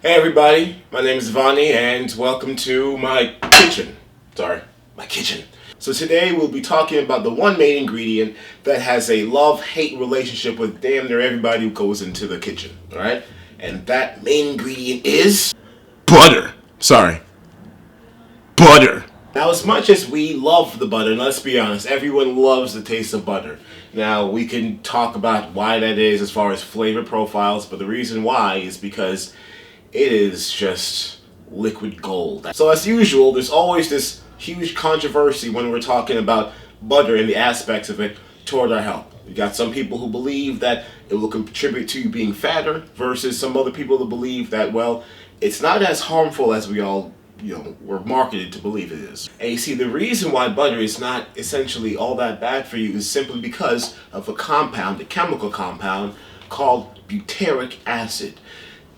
Hey everybody, my name is Vani and welcome to my kitchen. My kitchen. So today we'll be talking about the one main ingredient that has a love-hate relationship with damn near everybody who goes into the kitchen, alright? And that main ingredient is butter. Butter. Now, as much as we love the butter, and let's be honest, everyone loves the taste of butter. Now, we can talk about why that is as far as flavor profiles, but the reason why is because it is just liquid gold. So as usual, there's always this huge controversy when we're talking about butter and the aspects of it toward our health. You got some people who believe that it will contribute to you being fatter versus some other people who believe that, well, it's not as harmful as we all we're marketed to believe it is. And you see, the reason why butter is not essentially all that bad for you is simply because of a compound, a chemical compound called butyric acid.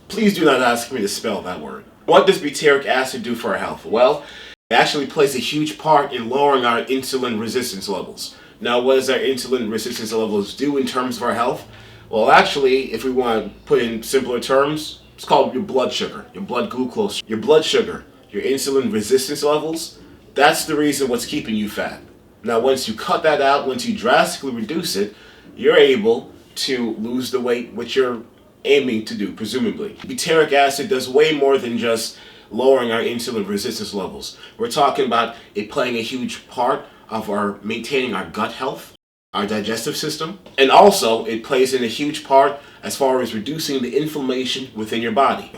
Please do not ask me to spell that word. What does butyric acid do for our health? Well, it actually plays a huge part in lowering our insulin resistance levels. Now, what does our insulin resistance levels do in terms of our health? Well, actually, if we want to put in simpler terms, it's called your blood sugar, your blood glucose, your blood sugar, your insulin resistance levels. That's the reason what's keeping you fat. Now, once you cut that out, once you drastically reduce it, you're able to lose the weight which you're aiming to do, presumably. Butyric acid does way more than just lowering our insulin resistance levels. We're talking about it playing a huge part of our maintaining our gut health, our digestive system, and also it plays in a huge part as far as reducing the inflammation within your body.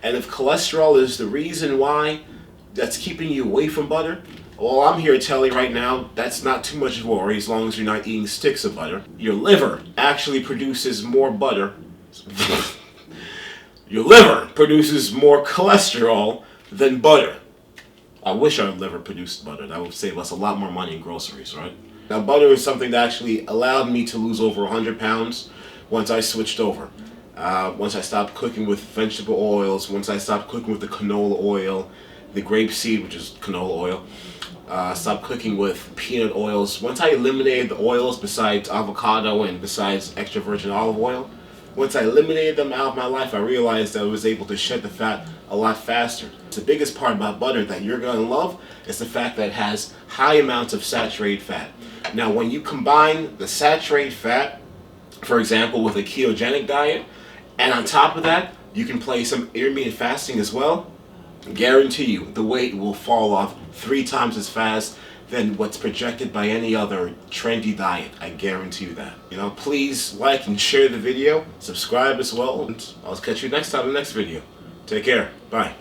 And if cholesterol is the reason why that's keeping you away from butter, well, I'm here to tell you right now, that's not too much of a worry as long as you're not eating sticks of butter. Your liver actually produces more butter. Your liver produces more cholesterol than butter. I wish our liver produced butter. That would save us a lot more money in groceries, right? Now, butter is something that actually allowed me to lose over 100 pounds once I switched over. Once I stopped cooking with vegetable oils, once I stopped cooking with the canola oil, the grapeseed, which is canola oil, stopped cooking with peanut oils. Once I eliminated the oils besides avocado and besides extra virgin olive oil, once I eliminated them out of my life, I realized that I was able to shed the fat a lot faster. The biggest part about butter that you're going to love is the fact that it has high amounts of saturated fat. Now, when you combine the saturated fat, for example, with a ketogenic diet, and on top of that, you can play some intermittent fasting as well, I guarantee you the weight will fall off 3 times as fast than what's projected by any other trendy diet. I guarantee you that. Please like and share the video, subscribe as well, and I'll catch you next time in the next video. Take care. Bye.